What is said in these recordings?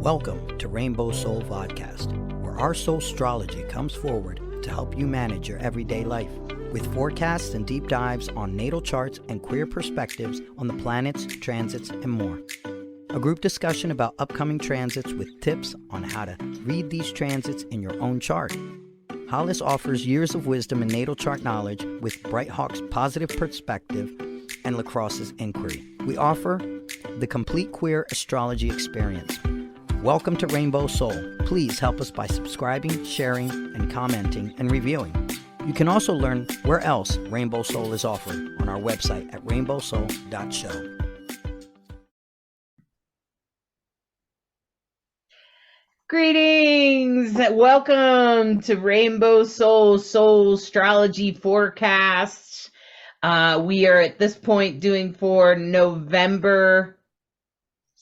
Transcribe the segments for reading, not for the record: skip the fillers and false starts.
Welcome to Rainbow Soul Vodcast, where our Soulstrology comes forward to help you manage your everyday life, with forecasts and deep dives on natal charts and queer perspectives on the planets, transits, and more. A group discussion about upcoming transits with tips on how to read these transits in your own chart. Hollis offers years of wisdom and natal chart knowledge with Bright Hawk's positive perspective and LeKross's inquiry. We offer the complete queer astrology experience. Welcome to Rainbow Soul. Please help us by subscribing, sharing, and commenting and reviewing. You can also learn where else Rainbow Soul is offered on our website at RainbowSoul.show. Greetings! Welcome to Rainbow Soul Soulstrology Forecast. We are at this point doing for November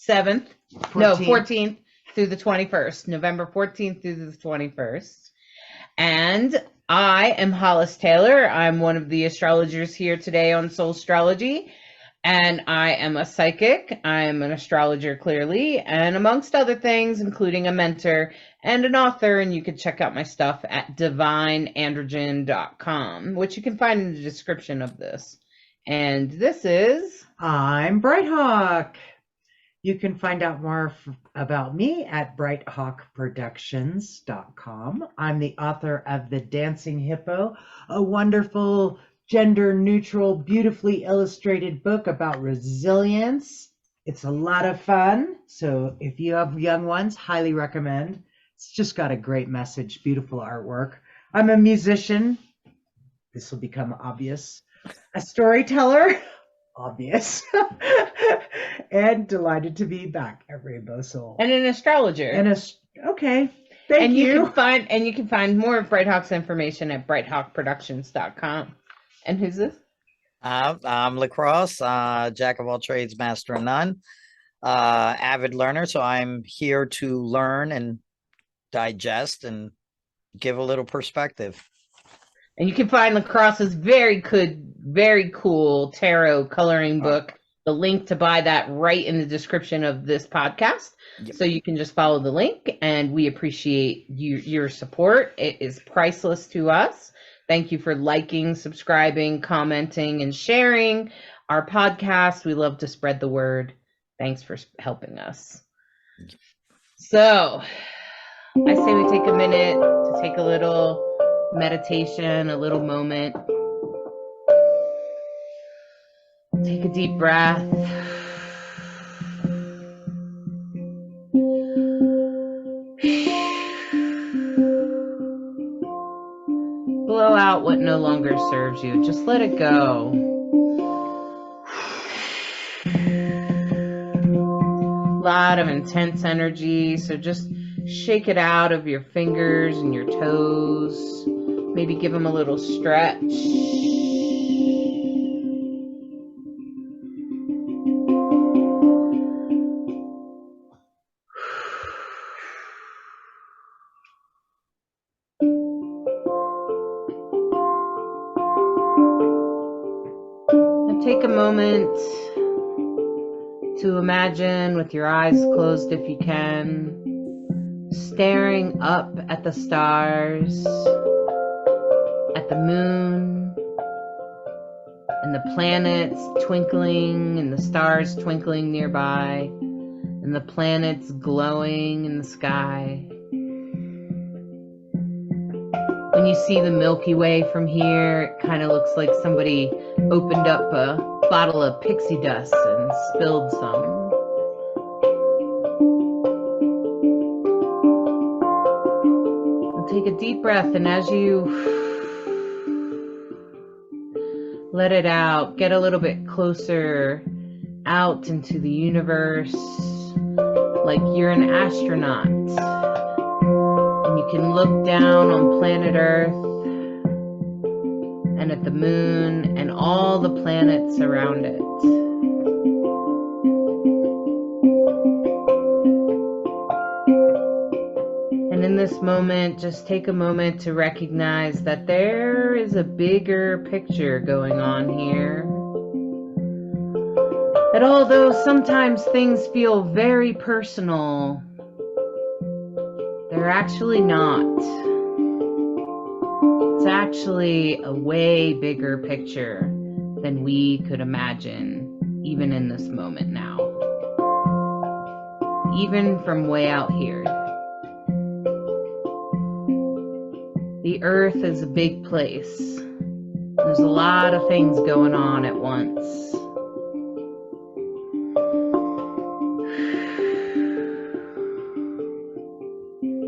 14th through the 21st. November 14th through the 21st. And I am Hollis Taylor. I'm one of the astrologers here today on Soulstrology. And I am a psychic. I'm an astrologer, clearly, and amongst other things, including a mentor and an author. And you can check out my stuff at divineandrogen.com, which you can find in the description of this. And this is... I'm Bright Hawk. You can find out more about me at brighthawkproductions.com. I'm the author of The Dancing Hippo, a wonderful gender-neutral, beautifully illustrated book about resilience. It's a lot of fun. So if you have young ones, highly recommend. It's just got a great message, beautiful artwork. I'm a musician. This will become obvious. A storyteller, obvious. And delighted to be back at Rainbow Soul. And an astrologer. Okay. Thank you. You can find more of Bright Hawk's information at brighthawkproductions.com. And who's this? I'm LeKross, jack of all trades, master of none, avid learner. So I'm here to learn and digest and give a little perspective. And you can find LeKross's very cool tarot coloring book. The link to buy that right in the description of this podcast. Yep. So you can just follow the link, and we appreciate your support. It is priceless to us. Thank you for liking, subscribing, commenting, and sharing our podcast. We love to spread the word. Thanks for helping us. So I say we take a minute to take a little meditation, a little moment. Take a deep breath. Blow out what no longer serves you. Just let it go. A lot of intense energy, so just shake it out of your fingers and your toes. Maybe give them a little stretch. Take a moment to imagine, with your eyes closed if you can, staring up at the stars, at the moon, and the planets twinkling, and the stars twinkling nearby, and the planets glowing in the sky. When you see the Milky Way from here, it kind of looks like somebody opened up a bottle of pixie dust and spilled some. And take a deep breath, and as you let it out, get a little bit closer out into the universe, like you're an astronaut. You can look down on planet Earth and at the moon and all the planets around it. And in this moment, just take a moment to recognize that there is a bigger picture going on here. That although sometimes things feel very personal, They're actually not. It's actually a way bigger picture than we could imagine, even in this moment now. Even from way out here. The earth is a big place. There's a lot of things going on at once.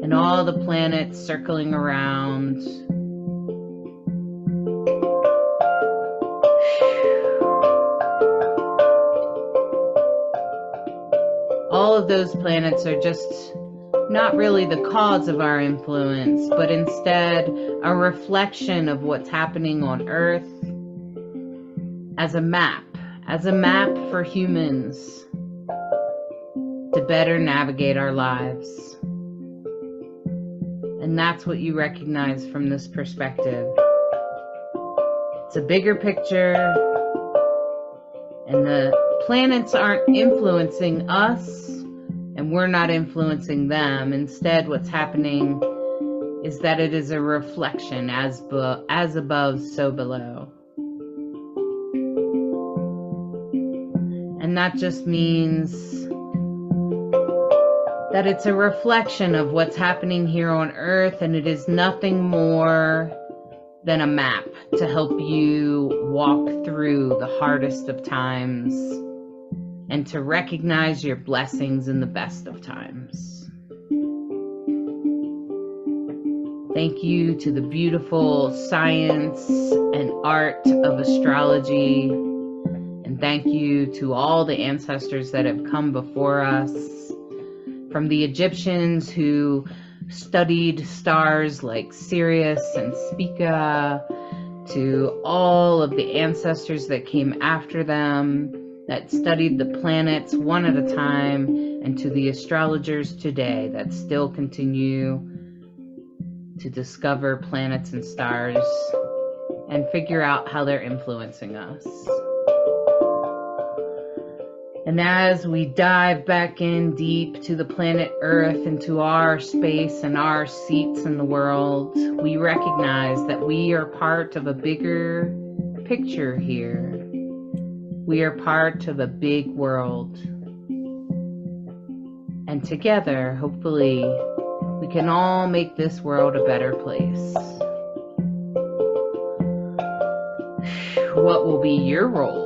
And all the planets circling around. All of those planets are just not really the cause of our influence, but instead a reflection of what's happening on Earth as a map for humans to better navigate our lives. And that's what you recognize from this perspective. It's a bigger picture, and the planets aren't influencing us, and we're not influencing them. Instead, what's happening is that it is a reflection, as above, so below. And that just means that it's a reflection of what's happening here on Earth, and it is nothing more than a map to help you walk through the hardest of times and to recognize your blessings in the best of times. Thank you to the beautiful science and art of astrology, and thank you to all the ancestors that have come before us, from the Egyptians who studied stars like Sirius and Spica, to all of the ancestors that came after them that studied the planets one at a time, and to the astrologers today that still continue to discover planets and stars and figure out how they're influencing us. And as we dive back in deep to the planet Earth, into our space and our seats in the world, we recognize that we are part of a bigger picture here. We are part of a big world. And together, hopefully, we can all make this world a better place. What will be your role?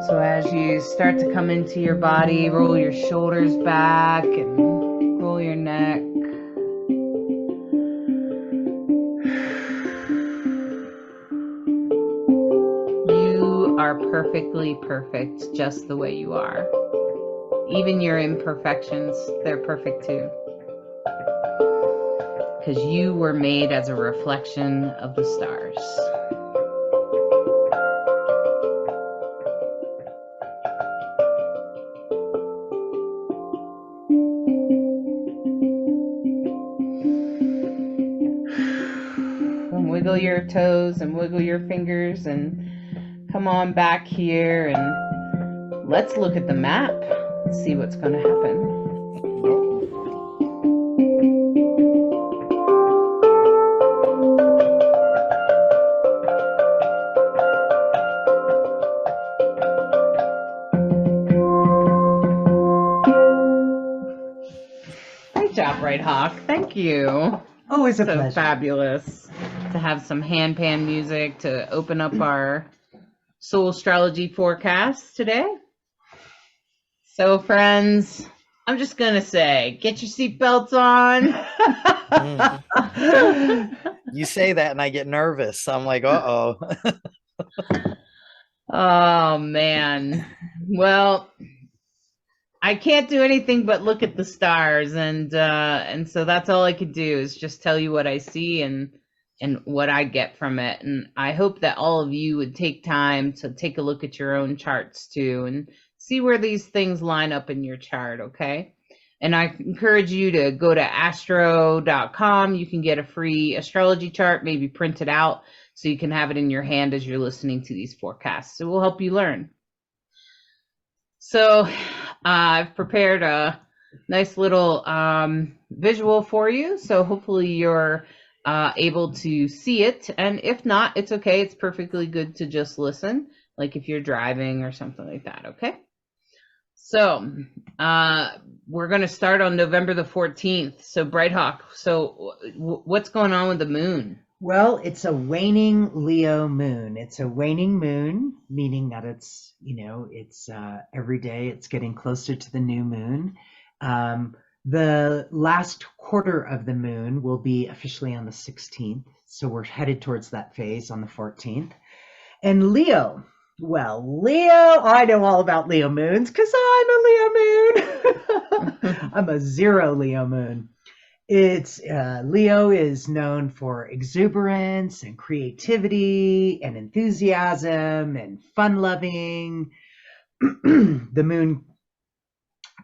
So as you start to come into your body, roll your shoulders back and roll your neck. You are perfectly perfect just the way you are. Even your imperfections, they're perfect too. Because you were made as a reflection of the stars. Wiggle your toes and wiggle your fingers and come on back here, and let's look at the map and see what's going to happen. Great job, Right Hawk. Thank you. Always a So pleasure. fabulous to have some handpan music to open up our Soulstrology forecast today. So friends, I'm just gonna say, get your seatbelts on. You say that and I get nervous. I'm like, uh-oh. Oh man. Well, I can't do anything but look at the stars, and so that's all I could do is just tell you what I see and what I get from it. And I hope that all of you would take time to take a look at your own charts too and see where these things line up in your chart, okay? And I encourage you to go to astro.com. You can get a free astrology chart, maybe print it out so you can have it in your hand as you're listening to these forecasts. It will help you learn. So I've prepared a nice little visual for you. So hopefully you're able to see it. And if not, it's okay. It's perfectly good to just listen, like if you're driving or something like that. Okay. So we're going to start on November the 14th. So Bright Hawk. So what's going on with the moon? Well, it's a waning Leo moon. It's a waning moon, meaning that it's, it's every day it's getting closer to the new moon. The last quarter of the moon will be officially on the 16th. So we're headed towards that phase on the 14th. And Leo, well, Leo, I know all about Leo moons because I'm a Leo moon. I'm a 0 Leo moon. It's Leo is known for exuberance and creativity and enthusiasm and fun loving. The moon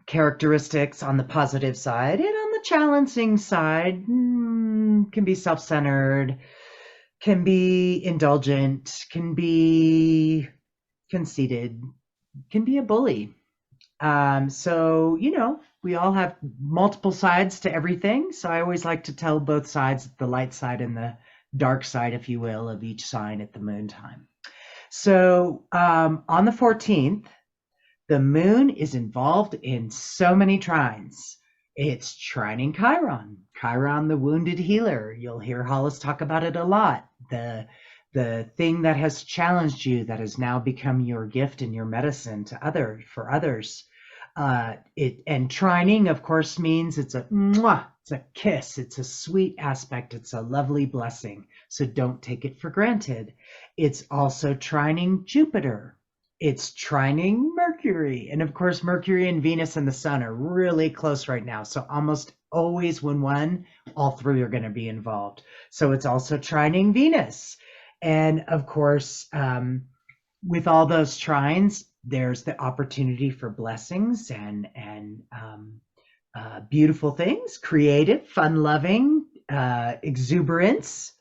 characteristics on the positive side and on the challenging side can be self-centered, can be indulgent, can be conceited, can be a bully. So, we all have multiple sides to everything. So I always like to tell both sides, the light side and the dark side, if you will, of each sign at the moon time. So on the 14th, the moon is involved in so many trines. It's trining Chiron. Chiron, the wounded healer. You'll hear Hollis talk about it a lot. The thing that has challenged you, that has now become your gift and your medicine for others. And trining, of course, means it's a mwah, it's a kiss, it's a sweet aspect, it's a lovely blessing. So don't take it for granted. It's also trining Jupiter. It's trining Mercury. And of course, Mercury and Venus and the Sun are really close right now. So almost always when all three are going to be involved. So it's also trining Venus. And of course, with all those trines, there's the opportunity for blessings and beautiful things, creative, fun-loving, exuberance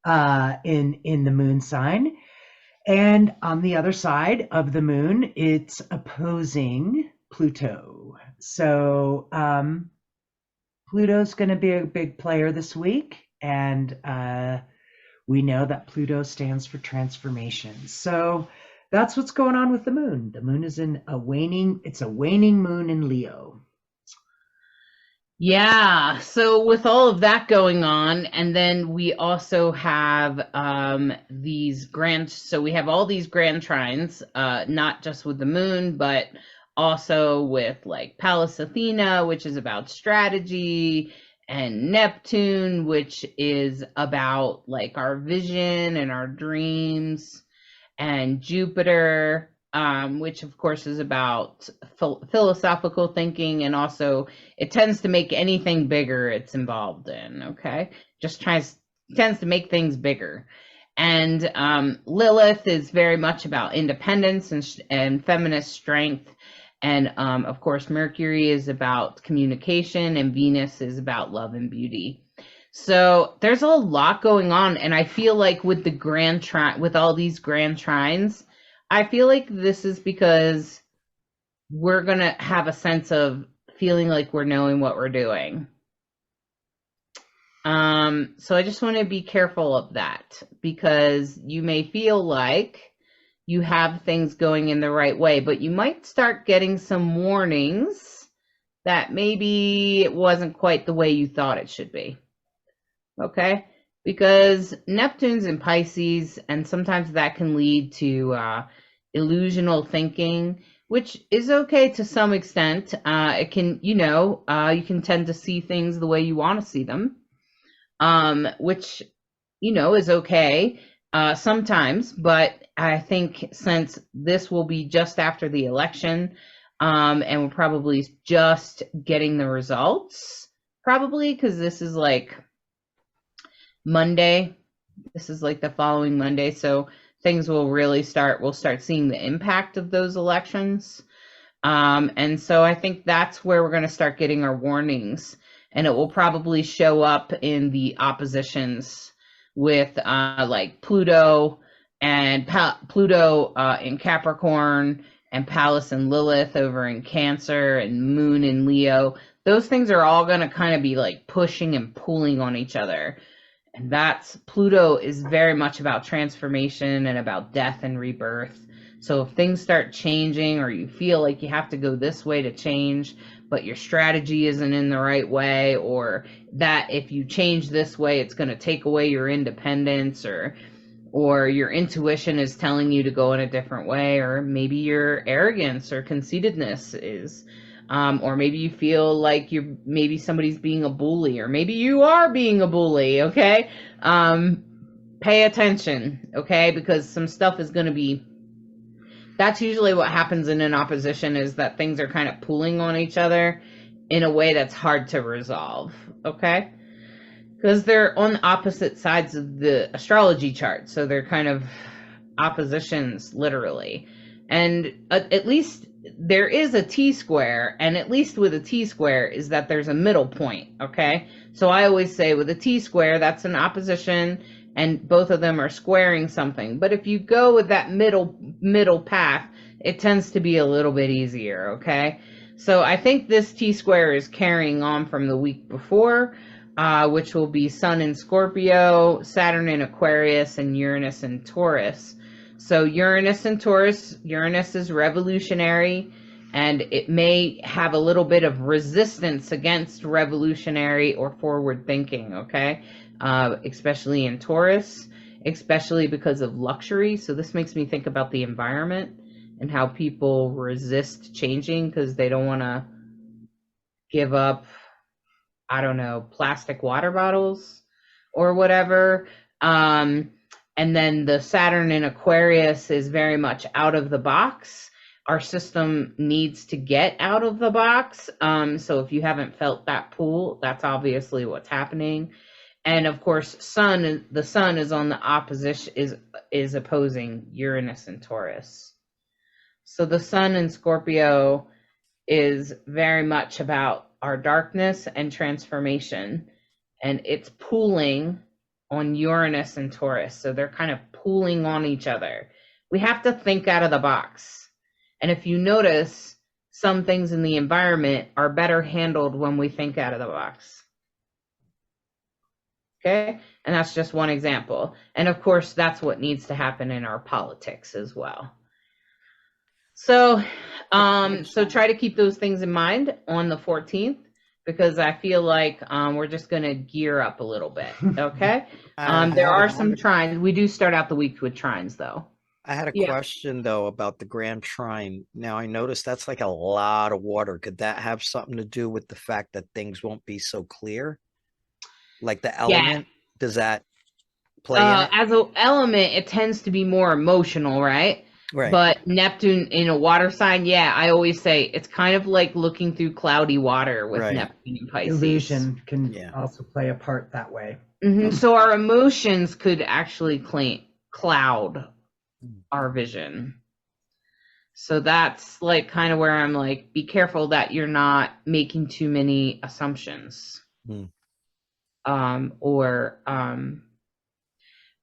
in the moon sign. And on the other side of the moon, it's opposing Pluto. So Pluto's going to be a big player this week, and we know that Pluto stands for transformation. So that's what's going on with the moon. The moon is it's a waning moon in Leo. Yeah, so with all of that going on, and then we also have we have all these grand trines, not just with the moon, but also with like Pallas Athena, which is about strategy, and Neptune, which is about like our vision and our dreams, and Jupiter, which of course is about philosophical thinking, and also it tends to make anything bigger it's involved in. Okay, tends to make things bigger. And Lilith is very much about independence and feminist strength. And of course, Mercury is about communication, and Venus is about love and beauty. So there's a lot going on, and I feel like with with all these grand trines, I feel like this is because we're gonna have a sense of feeling like we're knowing what we're doing. So I just want to be careful of that, because you may feel like you have things going in the right way, but you might start getting some warnings that maybe it wasn't quite the way you thought it should be. Okay, because Neptune's in Pisces, and sometimes that can lead to illusional thinking, which is okay to some extent. It can, you can tend to see things the way you want to see them, which, is okay sometimes. But I think since this will be just after the election, and we're probably just getting the results, probably because this is like Monday. This is like the following Monday. So things will really we'll start seeing the impact of those elections. And so I think that's where we're going to start getting our warnings, and it will probably show up in the oppositions with like Pluto and Pluto in Capricorn, and Pallas and Lilith over in Cancer, and Moon in Leo. Those things are all going to kind of be like pushing and pulling on each other. And that's, Pluto is very much about transformation and about death and rebirth. So if things start changing, or you feel like you have to go this way to change, but your strategy isn't in the right way, or that if you change this way, it's going to take away your independence, or your intuition is telling you to go in a different way, or maybe your arrogance or conceitedness is, or maybe you feel like maybe somebody's being a bully, or maybe you are being a bully. Okay. Pay attention. Okay. Because some stuff is going to be, that's usually what happens in an opposition, is that things are kind of pulling on each other in a way that's hard to resolve. Okay. Because they're on opposite sides of the astrology chart. So they're kind of oppositions, literally. And at least there is a T-square, and at least with a T-square is that there's a middle point, okay? So I always say with a T-square, that's an opposition, and both of them are squaring something. But if you go with that middle path, it tends to be a little bit easier, okay? So I think this T-square is carrying on from the week before, which will be Sun in Scorpio, Saturn in Aquarius, and Uranus in Taurus. So Uranus in Taurus, Uranus is revolutionary, and it may have a little bit of resistance against revolutionary or forward thinking, okay? Especially in Taurus, especially because of luxury. So this makes me think about the environment and how people resist changing because they don't want to give up, I don't know, plastic water bottles or whatever. And then the Saturn in Aquarius is very much out of the box. Our system needs to get out of the box. So if you haven't felt that pull, that's obviously what's happening. And of course, the sun is on the opposition, is opposing Uranus and Taurus. So the sun in Scorpio is very much about our darkness and transformation, and it's pulling on Uranus and Taurus. So they're kind of pulling on each other. We have to think out of the box. And if you notice, some things in the environment are better handled when we think out of the box. Okay? And that's just one example. And of course, that's what needs to happen in our politics as well. So, so try to keep those things in mind on the 14th. Because I feel like we're just going to gear up a little bit, okay? There are some trines. We do start out the week with trines, though. I had a question, though, about the Grand Trine. Now, I noticed that's like a lot of water. Could that have something to do with the fact that things won't be so clear? Like the element, does that play in it? As an element, it tends to be more emotional, right? Right. But Neptune in a water sign, I always say it's kind of like looking through cloudy water with Neptune and Pisces. Illusion can also play a part that way. Mm-hmm. So our emotions could actually cloud our vision. So that's like kind of where I'm like, be careful that you're not making too many assumptions.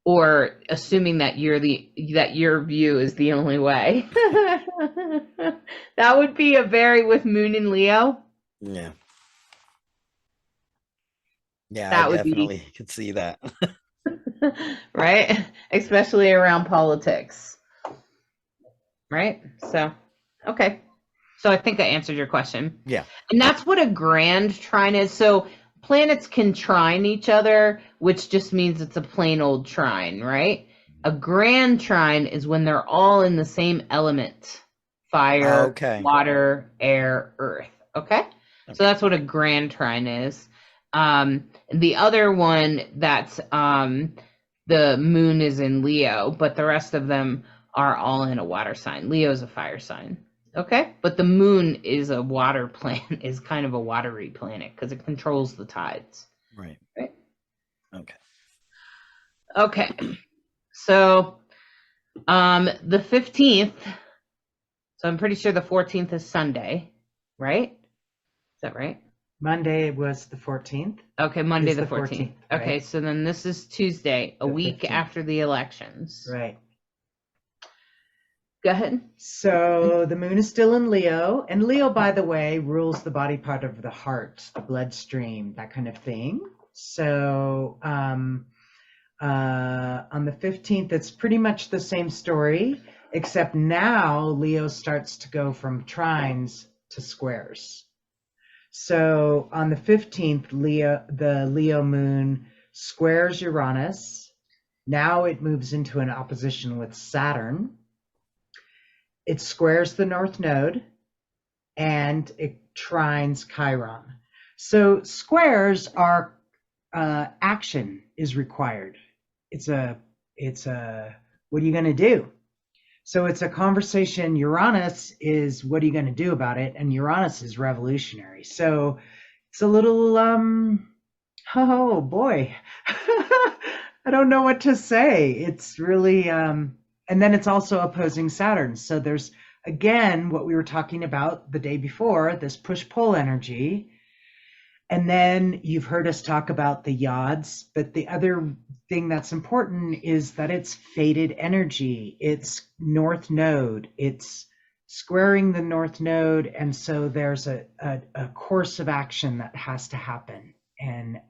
Or assuming that your view is the only way. That would be with Moon in Leo. Yeah. That I would definitely could see that. Right? Especially around politics. Right? So, okay. So I think I answered your question. Yeah. And that's what a grand trine is. So planets can trine each other, which just means it's a plain old trine, right? A grand trine is when they're all in the same element. Fire, water, air, earth. Okay? So that's what a grand trine is. The other one, that's the moon is in Leo, but the rest of them are all in a water sign. Leo is a fire sign. Okay, but the moon is a water planet, is kind of a watery planet because it controls the tides. Right. Okay. So, the 15th. So I'm pretty sure the 14th is Sunday, right? Is that right? Monday was the 14th. Okay, Monday the 14th. Right? Okay, so then this is Tuesday, a week 15th. after the elections. Right. Go ahead. So the moon is still in Leo, and Leo, by the way, rules the body part of the heart, the bloodstream, that kind of thing. So on the 15th, it's pretty much the same story, except now Leo starts to go from trines to squares. So on the 15th, the Leo moon squares Uranus. Now it moves into an opposition with Saturn. It squares the North Node, and it trines Chiron. So squares are action is required. It's a what are you going to do? So it's a conversation. Uranus is what are you going to do about it? And Uranus is revolutionary. So it's a little oh boy. I don't know what to say. It's really and then it's also opposing Saturn. So there's, again, what we were talking about the day before, this push-pull energy. And then you've heard us talk about the yods, but the other thing that's important is that it's fated energy. It's North Node. It's squaring the North Node. And so there's a course of action that has to happen. And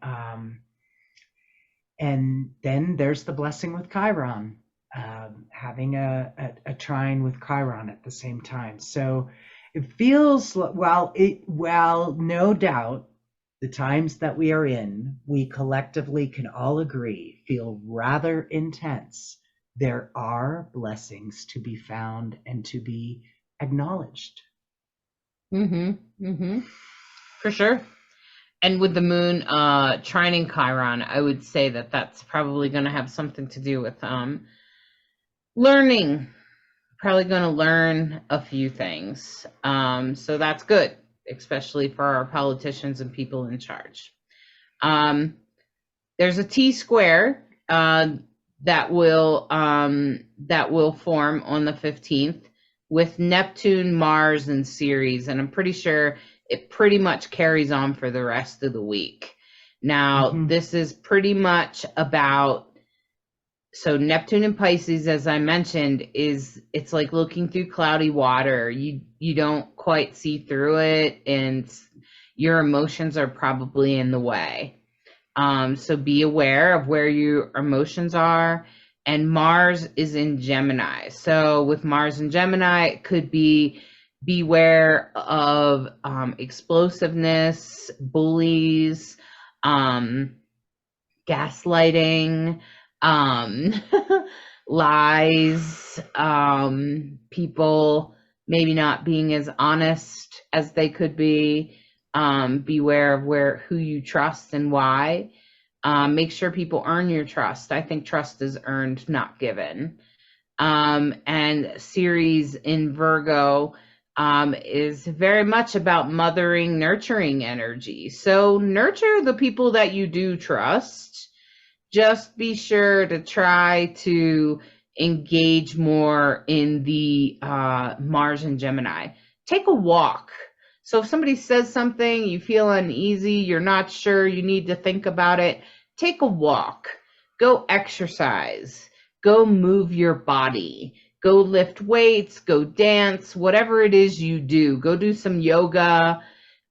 then there's the blessing with Chiron. Having a trine with Chiron at the same time. So it feels, while no doubt the times that we are in, we collectively can all agree, feel rather intense. There are blessings to be found and to be acknowledged. For sure. And with the moon trining Chiron, I would say that that's probably going to have something to do with learning. Probably going to learn a few things. So that's good, especially for our politicians and people in charge. There's a T square that will form on the 15th with Neptune, Mars, and Ceres, and I'm pretty sure it pretty much carries on for the rest of the week. Now, this is pretty much about, so Neptune in Pisces, as I mentioned, it's like looking through cloudy water. You don't quite see through it, and your emotions are probably in the way. So be aware of where your emotions are. And Mars is in Gemini. So with Mars in Gemini, it could be beware of explosiveness, bullies, gaslighting, lies, people maybe not being as honest as they could be. Beware of who you trust and why. Make sure people earn your trust. I think trust is earned, not given. And Ceres in Virgo is very much about mothering, nurturing energy. So nurture the people that you do trust. Just be sure to try to engage more in the Mars and Gemini. Take a walk. So if somebody says something, you feel uneasy, you're not sure, you need to think about it, take a walk. Go exercise. Go move your body. Go lift weights, go dance, whatever it is you do. Go do some yoga.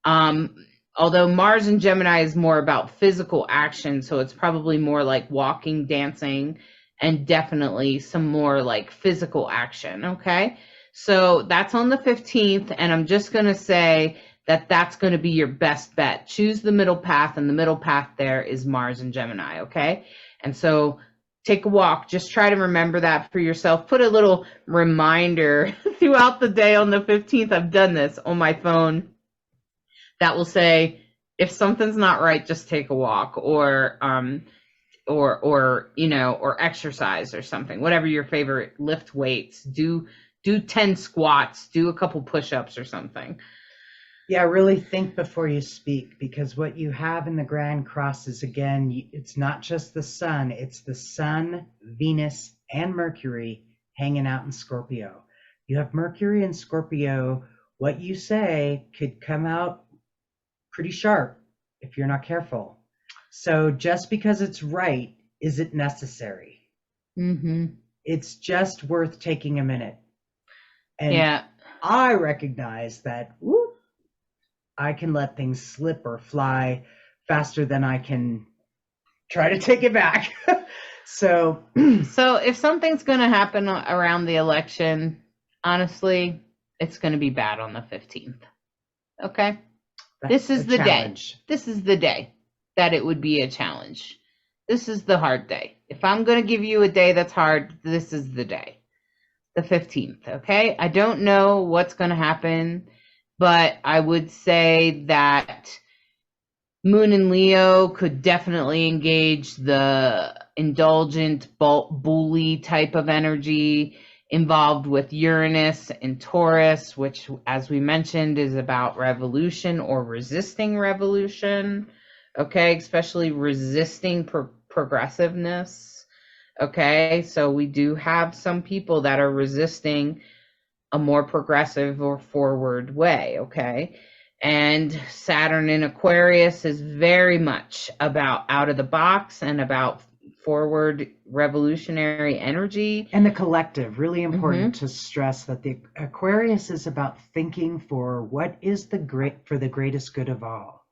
Although Mars and Gemini is more about physical action, so it's probably more like walking, dancing, and definitely some more like physical action, okay? So that's on the 15th, and I'm just going to say that that's going to be your best bet. Choose the middle path, and the middle path there is Mars and Gemini, okay? And so take a walk. Just try to remember that for yourself. Put a little reminder throughout the day on the 15th. I've done this on my phone. That will say, if something's not right, just take a walk, or exercise or something. Whatever your favorite, lift weights, do 10 squats, do a couple push-ups or something. Yeah, really think before you speak, because what you have in the Grand Cross is, again, it's not just the sun, it's the sun, Venus, and Mercury hanging out in Scorpio. You have Mercury in Scorpio. What you say could come out pretty sharp if you're not careful. So just because it's right isn't necessary. It's just worth taking a minute. And Yeah. I recognize that whoop, I can let things slip or fly faster than I can try to take it back. So if something's going to happen around the election, honestly, it's going to be bad on the 15th. Okay? This is the challenge. Day. This is the day that it would be a challenge. This is the hard day. If I'm going to give you a day that's hard, this is the day. The 15th, okay? I don't know what's going to happen, but I would say that Moon in Leo could definitely engage the indulgent, bully type of energy involved with Uranus and Taurus, which, as we mentioned, is about revolution or resisting revolution, okay? Especially resisting progressiveness. Okay, so we do have some people that are resisting a more progressive or forward way, okay? And Saturn in Aquarius is very much about out of the box and about forward revolutionary energy. And the collective, really important to stress that the Aquarius is about thinking for what is the greatest good of all.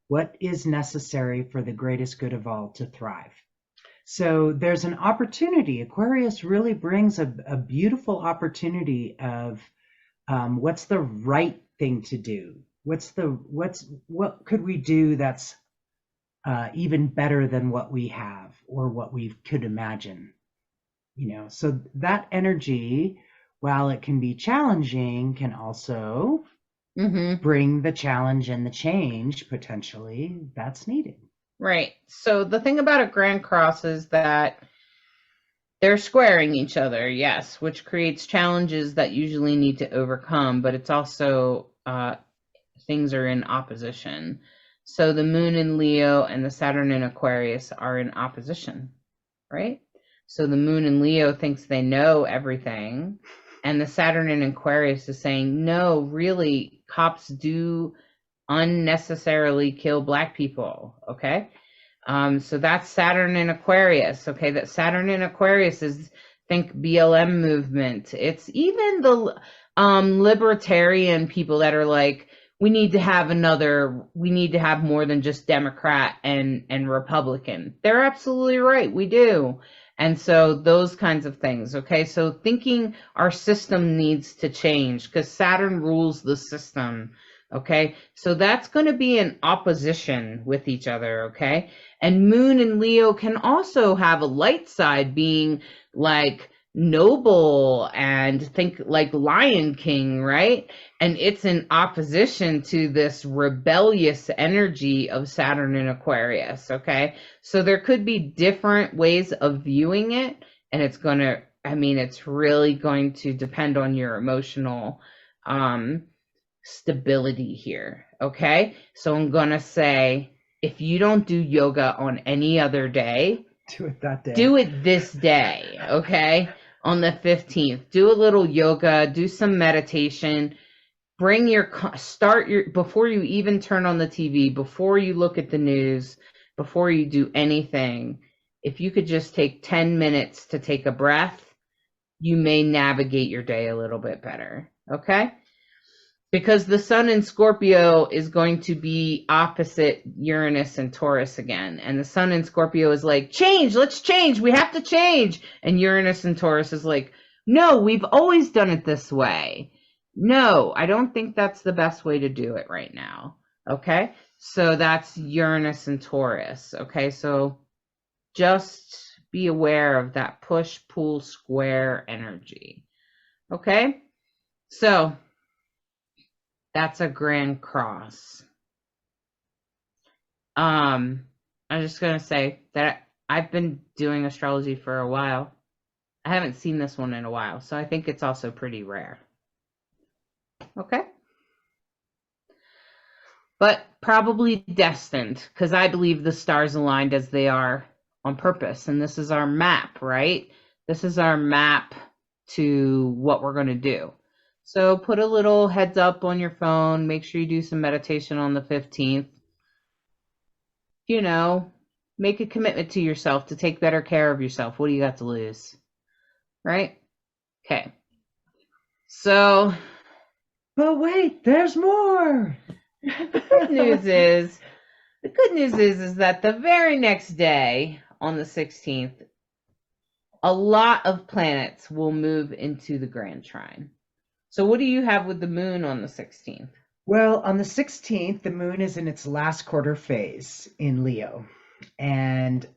What is necessary for the greatest good of all to thrive? So there's an opportunity. Aquarius really brings a beautiful opportunity of what's the right thing to do? What could we do that's even better than what we have or what we could imagine? So that energy, while it can be challenging, can also bring the challenge and the change potentially that's needed. Right. So the thing about a Grand Cross is that they're squaring each other, yes, which creates challenges that usually need to overcome, but it's also things are in opposition. So the Moon in Leo and the Saturn in Aquarius are in opposition, right? So the Moon in Leo thinks they know everything, and the Saturn in Aquarius is saying, no, really, cops do unnecessarily kill Black people, okay? So that's Saturn in Aquarius, okay? That Saturn in Aquarius is, think BLM movement. It's even the libertarian people that are like, we need to have more than just Democrat and Republican. They're absolutely right, we do. And so those kinds of things, okay? So thinking our system needs to change because Saturn rules the system. Okay, so that's going to be in opposition with each other, okay? And Moon and Leo can also have a light side being like noble and think like Lion King, right? And it's in opposition to this rebellious energy of Saturn in Aquarius, okay? So there could be different ways of viewing it, and it's really going to depend on your emotional stability here, okay? So I'm gonna say, if you don't do yoga on any other day, do it that day. Do it this day, okay? On the 15th, do a little yoga, do some meditation, before you even turn on the TV, before you look at the news, before you do anything, if you could just take 10 minutes to take a breath, you may navigate your day a little bit better, okay? Because the sun in Scorpio is going to be opposite Uranus and Taurus again. And the sun in Scorpio is like, change, let's change, we have to change. And Uranus and Taurus is like, no, we've always done it this way. No, I don't think that's the best way to do it right now. Okay, so that's Uranus and Taurus. Okay, so just be aware of that push, pull, square energy. Okay, so that's a Grand Cross. I'm just going to say that I've been doing astrology for a while. I haven't seen this one in a while, so I think it's also pretty rare. Okay? But probably destined, because I believe the stars aligned as they are on purpose. And this is our map, right? This is our map to what we're going to do. So put a little heads up on your phone. Make sure you do some meditation on the 15th. You know, make a commitment to yourself to take better care of yourself. What do you got to lose? Right? Okay. So But wait, there's more. the good news is that the very next day on the 16th, a lot of planets will move into the Grand Trine. So what do you have with the moon on the 16th? Well, on the 16th, the moon is in its last quarter phase in Leo. And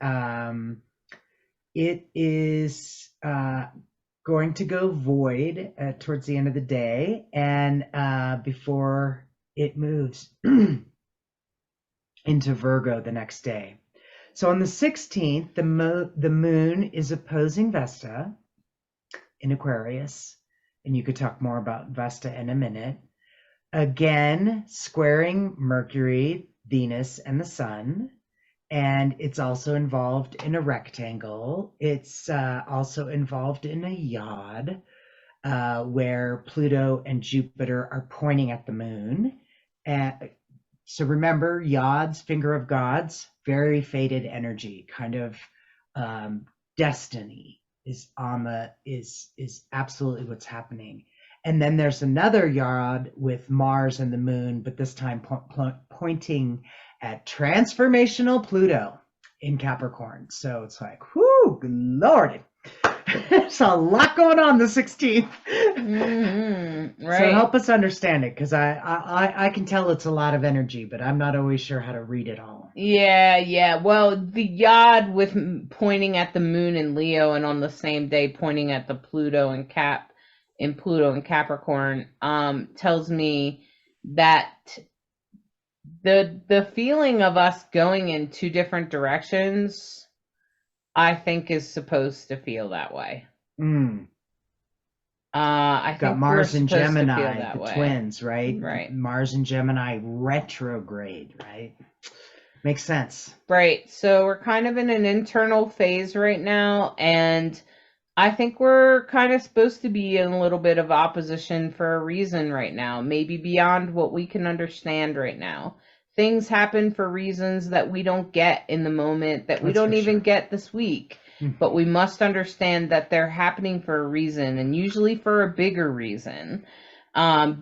it is going to go void towards the end of the day and before it moves into Virgo the next day. So on the 16th, the moon is opposing Vesta in Aquarius. And you could talk more about Vesta in a minute. Again, squaring Mercury, Venus, and the Sun. And it's also involved in a rectangle. It's also involved in a yod where Pluto and Jupiter are pointing at the moon. So remember, yods, finger of gods, very fated energy, kind of destiny is absolutely what's happening. And then there's another yod with Mars and the moon, but this time pointing at transformational Pluto in Capricorn. So it's like, whoo, Lord, there's a lot going on the 16th. Right. So help us understand it, because I can tell it's a lot of energy, but I'm not always sure how to read it all. Yeah. Well, the yod with pointing at the moon in Leo and on the same day pointing at the Pluto and Capricorn tells me that the feeling of us going in two different directions, I think, is supposed to feel that way. I got think Mars and Gemini, the twins, right? Right. Mars and Gemini retrograde, right? Makes sense. Right. So we're kind of in an internal phase right now, and I think we're kind of supposed to be in a little bit of opposition for a reason right now, maybe beyond what we can understand right now. Things happen for reasons that we don't get in the moment, that we don't even get this week. But we must understand that they're happening for a reason, and usually for a bigger reason,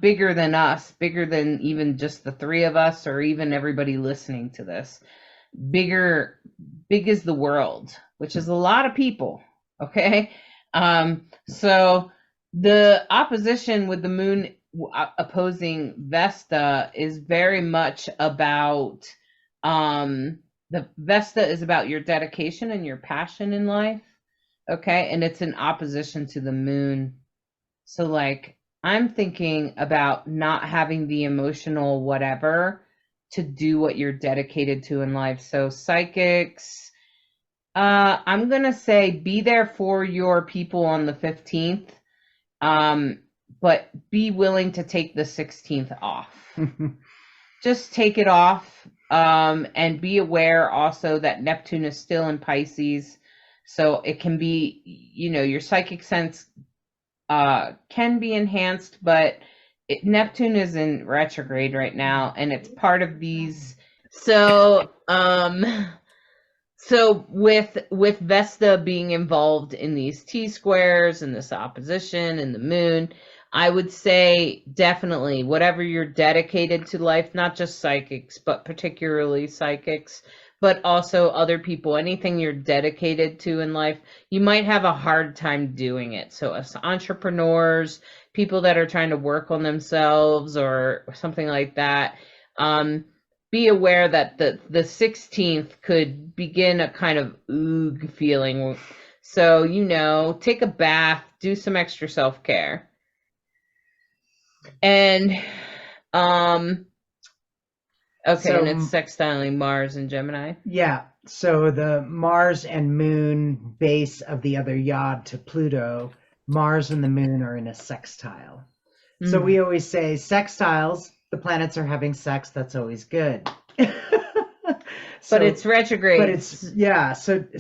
bigger than us, bigger than even just the three of us or even everybody listening to this. Big is the world, which is a lot of people. Okay. So the opposition with the moon opposing Vesta is very much about, the Vesta is about your dedication and your passion in life. Okay. And it's in opposition to the moon. So like, I'm thinking about not having the emotional whatever to do what you're dedicated to in life. So psychics, I'm going to say be there for your people on the 15th, but be willing to take the 16th off. Just take it off, and be aware also that Neptune is still in Pisces. So it can be, your psychic sense can be enhanced, but Neptune is in retrograde right now, and it's part of these. So with Vesta being involved in these T-squares and this opposition and the moon, I would say definitely whatever you're dedicated to life, not just psychics, but particularly psychics, but also other people, anything you're dedicated to in life, you might have a hard time doing it. So as entrepreneurs, people that are trying to work on themselves or something like that, be aware that the 16th could begin a kind of oog feeling. So, take a bath, do some extra self-care. And, and it's sextiling Mars and Gemini. Yeah. So the Mars and moon base of the other yod to Pluto, Mars and the moon are in a sextile. So we always say sextiles, the planets are having sex, that's always good. But it's retrograde. But it's,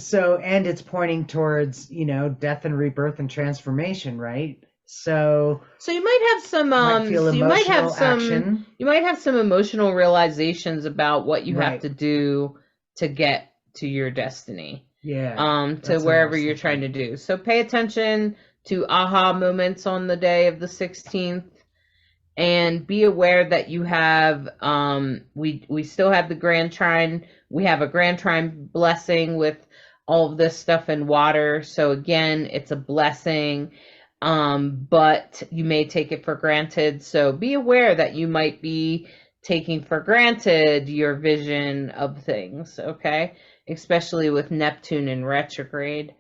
so and it's pointing towards, death and rebirth and transformation, right? So you might have some you might have some emotional realizations about what you have to do to get to your destiny. Yeah. To wherever you're trying to do. So pay attention to aha moments on the day of the 16th. And be aware that you have we still have the grand trine. We have a grand trine blessing with all of this stuff in water. So again, it's a blessing, but you may take it for granted. So be aware that you might be taking for granted your vision of things, okay? Especially with Neptune in retrograde.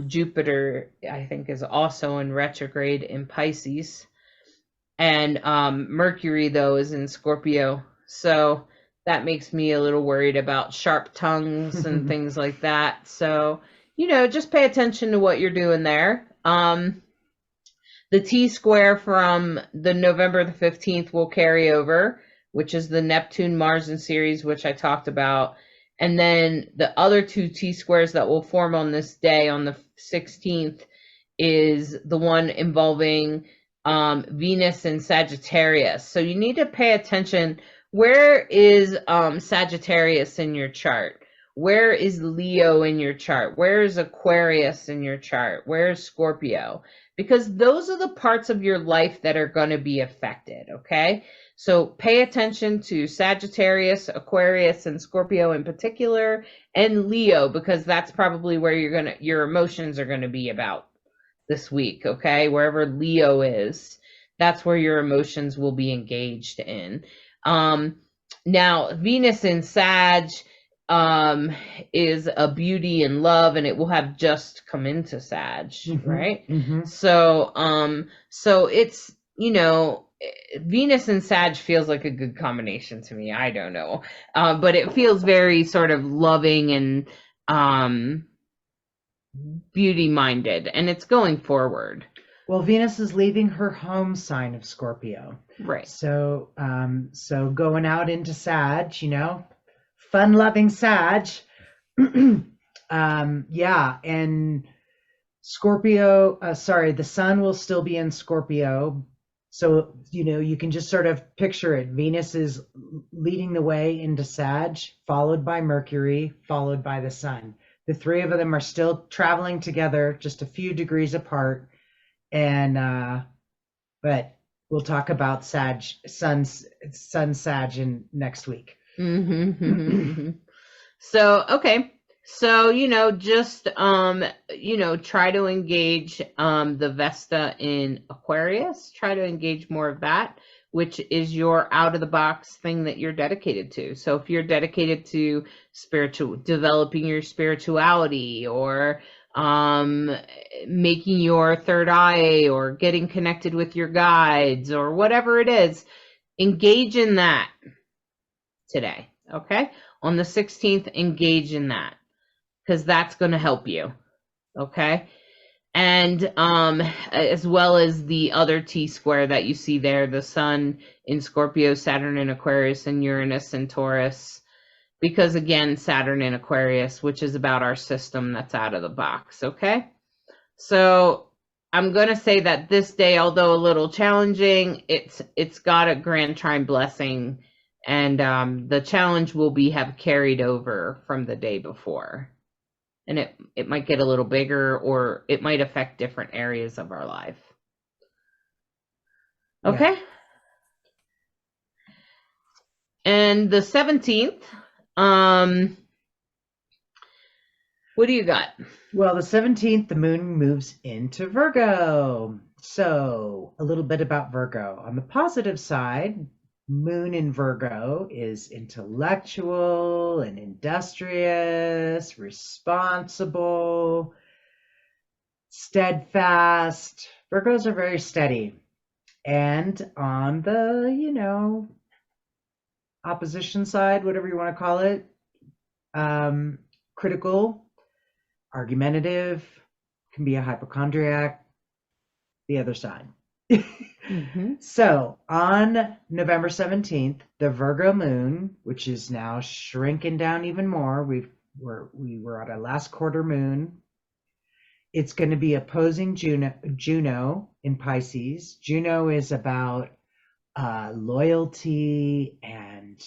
Jupiter, I think, is also in retrograde in Pisces. And Mercury, though, is in Scorpio. So that makes me a little worried about sharp tongues and things like that. So, just pay attention to what you're doing there. The T-square from the November the 15th will carry over, which is the Neptune, Mars, and Ceres, which I talked about. And then the other two T-squares that will form on this day, on the 16th, is the one involving Venus and Sagittarius. So you need to pay attention. Where is Sagittarius in your chart? Where is Leo in your chart? Where is Aquarius in your chart? Where is Scorpio? Because those are the parts of your life that are going to be affected, okay? So pay attention to Sagittarius, Aquarius, and Scorpio in particular, and Leo, because that's probably where your emotions are going to be about this week, okay? Wherever Leo is, that's where your emotions will be engaged in. Now, Venus in Sag is a beauty and love, and it will have just come into Sag, right? So it's, Venus and Sag feels like a good combination to me. I don't know. But it feels very sort of loving and beauty minded, and it's going forward. Well, Venus is leaving her home sign of Scorpio, right? So going out into Sag, fun loving Sag. Yeah, and Scorpio, the sun will still be in Scorpio, so you can just sort of picture it. Venus is leading the way into Sag, followed by Mercury, followed by the sun. The three of them are still traveling together, just a few degrees apart. And but we'll talk about sun Sag in next week. So okay, so just try to engage the Vesta in Aquarius. Try to engage more of that, which is your out of the box thing that you're dedicated to. So if you're dedicated to developing your spirituality, or making your third eye, or getting connected with your guides, or whatever it is, engage in that today, okay? On the 16th, engage in that, because that's going to help you, okay? And as well as the other T-square that you see there, the Sun in Scorpio, Saturn in Aquarius, and Uranus in Taurus. Because again, Saturn in Aquarius, which is about our system that's out of the box, okay? So I'm going to say that this day, although a little challenging, it's got a grand trine blessing, and the challenge will have carried over from the day before. And it might get a little bigger, or it might affect different areas of our life. Okay? Yeah. And the 17th, what do you got? Well, the 17th, the moon moves into Virgo. So a little bit about Virgo. On the positive side, moon in Virgo is intellectual and industrious, responsible, steadfast. Virgos are very steady. And on the, opposition side, whatever you want to call it, critical, argumentative, can be a hypochondriac, the other side. So on November 17th, the Virgo moon, which is now shrinking down even more, we were at our last quarter moon. It's going to be opposing Juno in Pisces. Juno is about loyalty and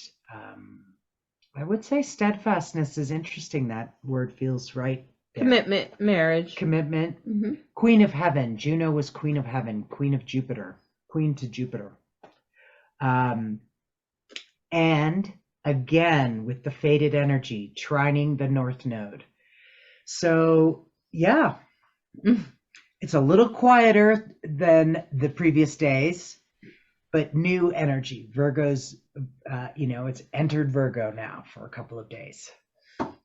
I would say steadfastness is interesting. That word feels right Commitment, marriage. Commitment. Mm-hmm. Queen of Heaven. Juno was Queen of Heaven, Queen of Jupiter, Queen to Jupiter. And again, with the fated energy, trining the North Node. So, yeah, it's a little quieter than the previous days, but new energy. Virgo's, it's entered Virgo now for a couple of days.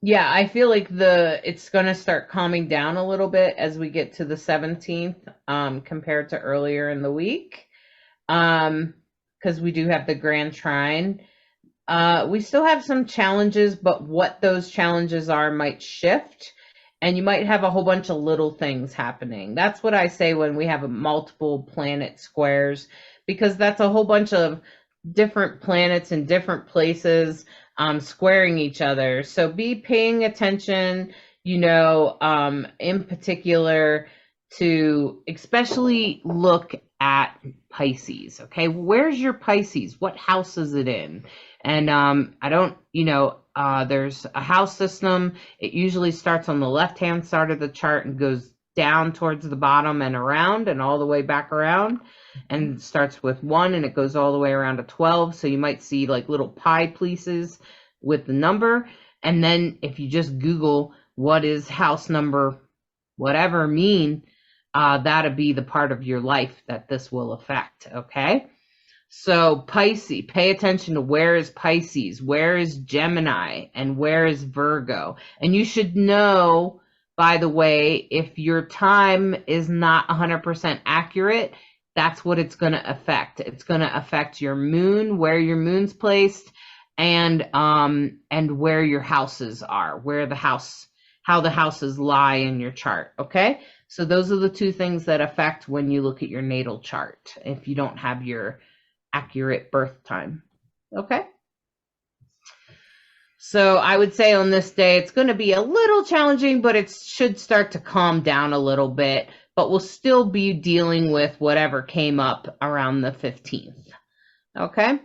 Yeah, I feel like it's going to start calming down a little bit as we get to the 17th, compared to earlier in the week, because we do have the Grand Trine. We still have some challenges, but what those challenges are might shift, and you might have a whole bunch of little things happening. That's what I say when we have multiple planet squares, because that's a whole bunch of different planets in different places squaring each other. So be paying attention, in particular to especially look at Pisces. Okay, where's your Pisces? What house is it in? And there's a house system. It usually starts on the left-hand side of the chart and goes down towards the bottom and around and all the way back around, and it starts with 1 and it goes all the way around to 12. So you might see like little pie pieces with the number. And then if you just Google what is house number whatever mean, that'll be the part of your life that this will affect. Okay, so Pisces, pay attention to where is Pisces, where is Gemini, and where is Virgo. And you should know, by the way, if your time is not 100% accurate, that's what it's going to affect. It's going to affect your moon, where your moon's placed, and where your houses are, how the houses lie in your chart. Okay, so those are the two things that affect when you look at your natal chart if you don't have your accurate birth time. Okay, so I would say on this day it's going to be a little challenging, but it should start to calm down a little bit, but we'll still be dealing with whatever came up around the 15th. Okay,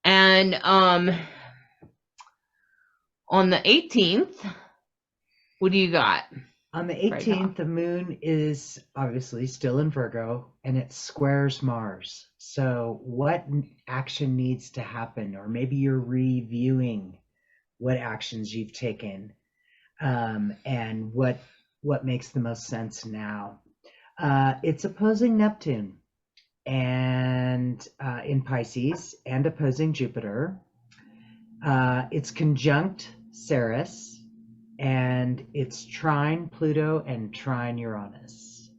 and on the 18th, what do you got? On the 18th, the moon is obviously still in Virgo and it squares Mars. So what action needs to happen? Or maybe you're reviewing what actions you've taken, and what makes the most sense now. It's opposing Neptune and in Pisces, and opposing Jupiter. It's conjunct Ceres, and it's trine Pluto and trine Uranus.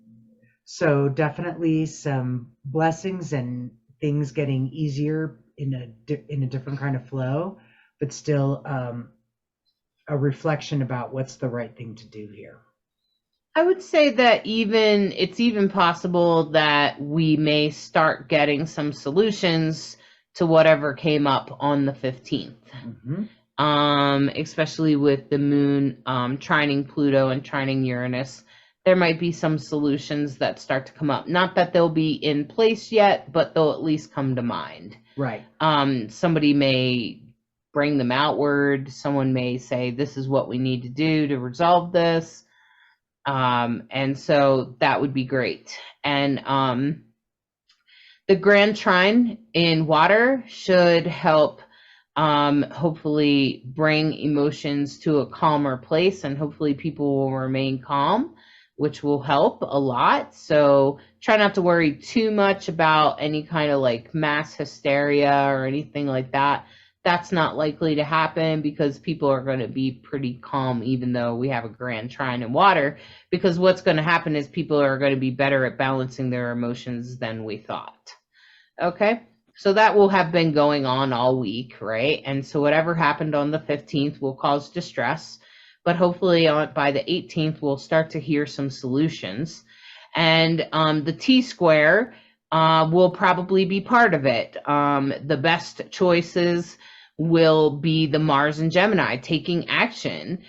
So definitely some blessings and things getting easier in a different kind of flow, but still a reflection about what's the right thing to do here. I would say that it's even possible that we may start getting some solutions to whatever came up on the 15th. Especially with the moon trining Pluto and trining Uranus. There might be some solutions that start to come up. Not that they'll be in place yet, but they'll at least come to mind. Right. Somebody may bring them outward. Someone may say, this is what we need to do to resolve this. And so that would be great. And the Grand Trine in water should help hopefully bring emotions to a calmer place, and hopefully people will remain calm, which will help a lot. So try not to worry too much about any kind of like mass hysteria or anything like that. That's not likely to happen because people are going to be pretty calm, even though we have a Grand Trine in water, because what's going to happen is people are going to be better at balancing their emotions than we thought. Okay. So that will have been going on all week, right? And so whatever happened on the 15th will cause distress, but hopefully by the 18th, we'll start to hear some solutions. And the T-square will probably be part of it. The best choices will be the Mars and Gemini, taking action,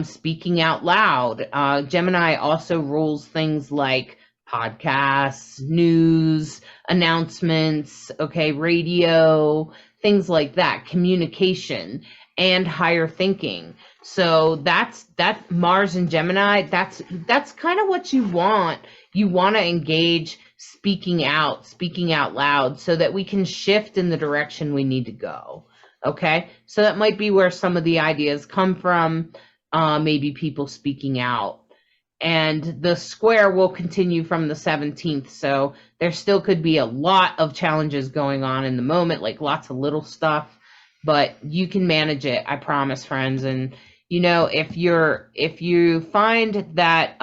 speaking out loud. Gemini also rules things like podcasts, news, announcements, okay, radio, things like that, communication. and higher thinking. So that Mars and Gemini, that's kind of what you want. You want to engage speaking out loud so that we can shift in the direction we need to go. Okay. So that might be where some of the ideas come from. Maybe people speaking out. And the square will continue from the 17th. So there still could be a lot of challenges going on in the moment, like lots of little stuff, but you can manage it. I promise, friends. And, you know, if you find that,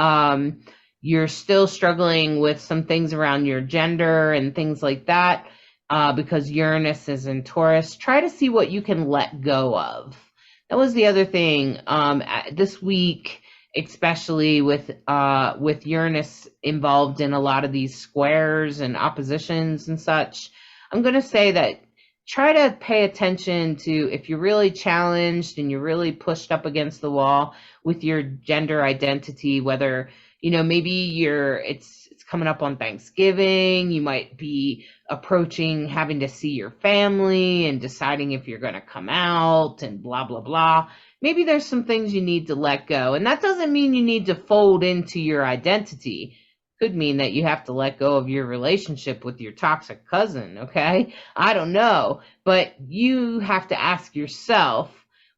you're still struggling with some things around your gender and things like that, because Uranus is in Taurus, try to see what you can let go of. That was the other thing, this week, especially with Uranus involved in a lot of these squares and oppositions and such. I'm going to say that try to pay attention to if you're really challenged and you're really pushed up against the wall with your gender identity, whether, you know, maybe it's coming up on Thanksgiving, you might be approaching having to see your family and deciding if you're going to come out and blah, blah, blah. Maybe there's some things you need to let go. And that doesn't mean you need to fold into your identity. Could mean that you have to let go of your relationship with your toxic cousin, okay? I don't know. But you have to ask yourself,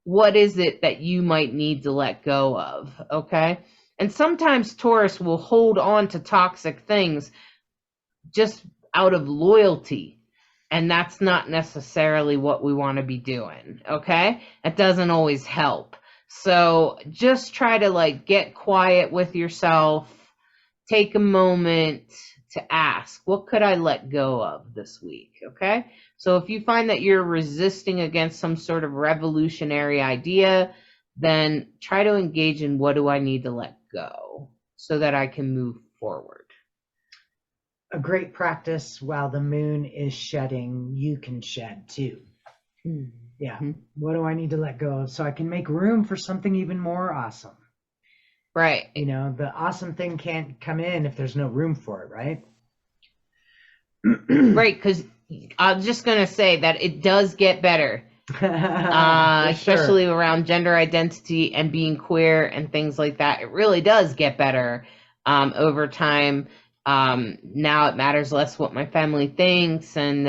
what is it that you might need to let go of, okay? And sometimes Taurus will hold on to toxic things just out of loyalty. And that's not necessarily what we want to be doing, okay? That doesn't always help. So just try to like get quiet with yourself. Take a moment to ask, what could I let go of this week, okay? So if you find that you're resisting against some sort of revolutionary idea, then try to engage in what do I need to let go so that I can move forward. A great practice while the moon is shedding, you can shed too. Mm-hmm. Yeah. What do I need to let go of so I can make room for something even more awesome? Right. You know, the awesome thing can't come in if there's no room for it, right? Right, because I'm just going to say that it does get better. Especially around gender identity and being queer and things like that. It really does get better over time. Now it matters less what my family thinks, and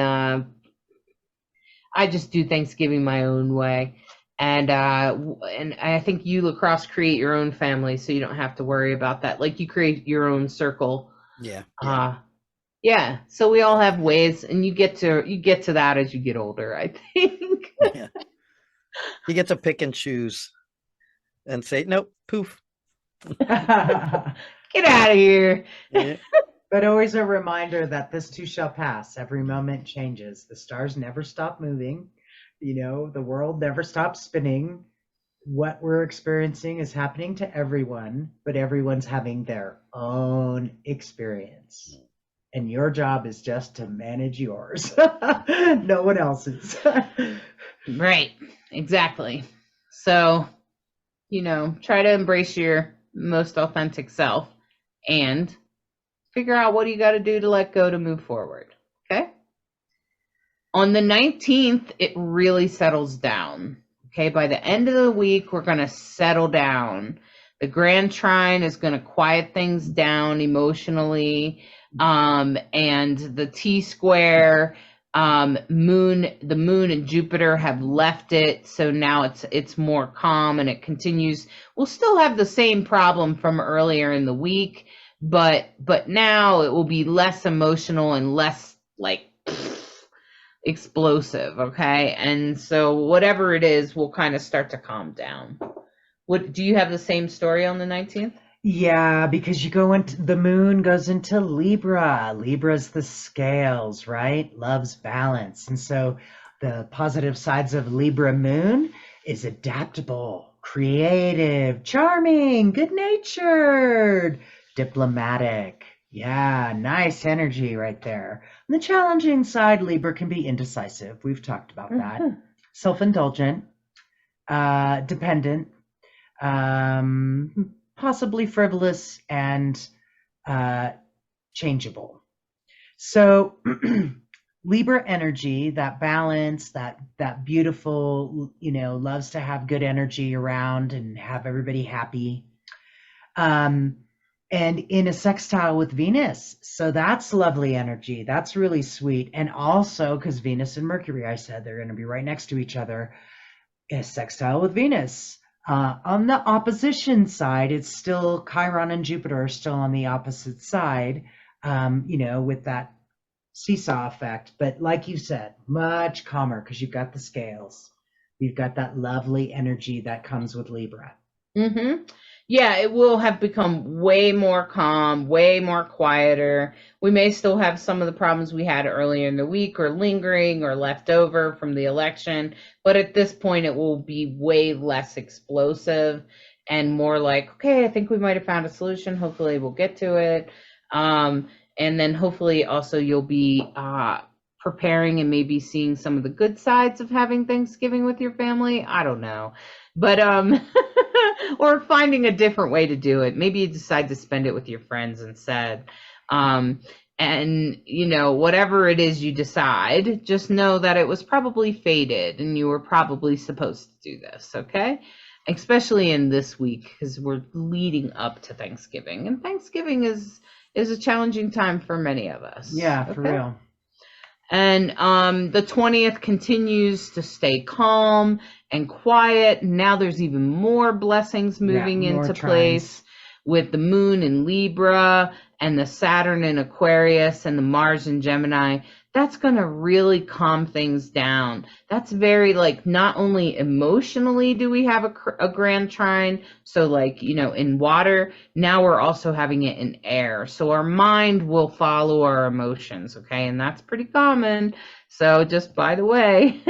I just do Thanksgiving my own way. And I think you, LeKross, create your own family, so you don't have to worry about that. Like you create your own circle. Yeah. Yeah. So we all have ways, and you get to that as you get older, I think. Yeah. You get to pick and choose and say, nope, poof. Get out of here. Yeah. But always a reminder that this too shall pass. Every moment changes. The stars never stop moving. You know, the world never stops spinning. What we're experiencing is happening to everyone, but everyone's having their own experience. And your job is just to manage yours. No one else's. Right. Exactly. So, you know, try to embrace your most authentic self and figure out what you got to do to let go to move forward. Okay. On the 19th, it really settles down. Okay. By the end of the week, we're going to settle down. The Grand Trine is going to quiet things down emotionally. And the T-square, the moon and Jupiter have left it. So now it's more calm and it continues. We'll still have the same problem from earlier in the week, but now it will be less emotional and less like explosive. Okay. And so whatever it is, will kind of start to calm down. Do you have the same story on the 19th? Yeah, because the moon goes into Libra. Libra's the scales, right? Loves balance. And so the positive sides of Libra moon is adaptable, creative, charming, good-natured, diplomatic. Yeah, nice energy right there. On the challenging side, Libra can be indecisive. We've talked about that. Self-indulgent, dependent, possibly frivolous, and changeable. So Libra energy, that balance, that beautiful, loves to have good energy around and have everybody happy. And in a sextile with Venus. So that's lovely energy. That's really sweet. And also, because Venus and Mercury, I said they're going to be right next to each other, a sextile with Venus. On the opposition side, it's still Chiron and Jupiter are still on the opposite side, with that seesaw effect. But like you said, much calmer because you've got the scales. You've got that lovely energy that comes with Libra. Mm-hmm. Yeah, it will have become way more calm, way more quieter. We may still have some of the problems we had earlier in the week or lingering or left over from the election, but at this point it will be way less explosive and more like, okay, I think we might have found a solution. Hopefully we'll get to it. And then hopefully also you'll be preparing and maybe seeing some of the good sides of having Thanksgiving with your family. I don't know. But or finding a different way to do it. Maybe you decide to spend it with your friends instead. And whatever it is you decide, just know that it was probably fated and you were probably supposed to do this, okay? Especially in this week because we're leading up to Thanksgiving. And Thanksgiving is a challenging time for many of us. Yeah, for real. And the 20th continues to stay calm and quiet. Now there's even more blessings moving into place with the moon in Libra and the Saturn in Aquarius and the Mars in Gemini. That's going to really calm things down. That's very not only emotionally do we have a grand trine, so in water, now we're also having it in air. So our mind will follow our emotions, okay? And that's pretty common. So just by the way,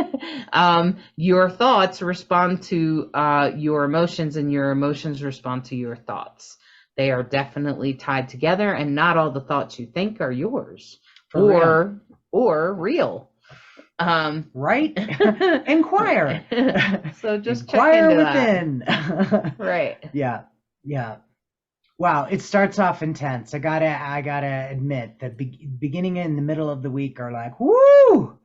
your thoughts respond to your emotions and your emotions respond to your thoughts. They are definitely tied together and not all the thoughts you think are yours or real. Right? Inquire. So just inquire check into within. That. Right. Yeah. Wow, it starts off intense. I gotta admit that beginning and the middle of the week are like, woo!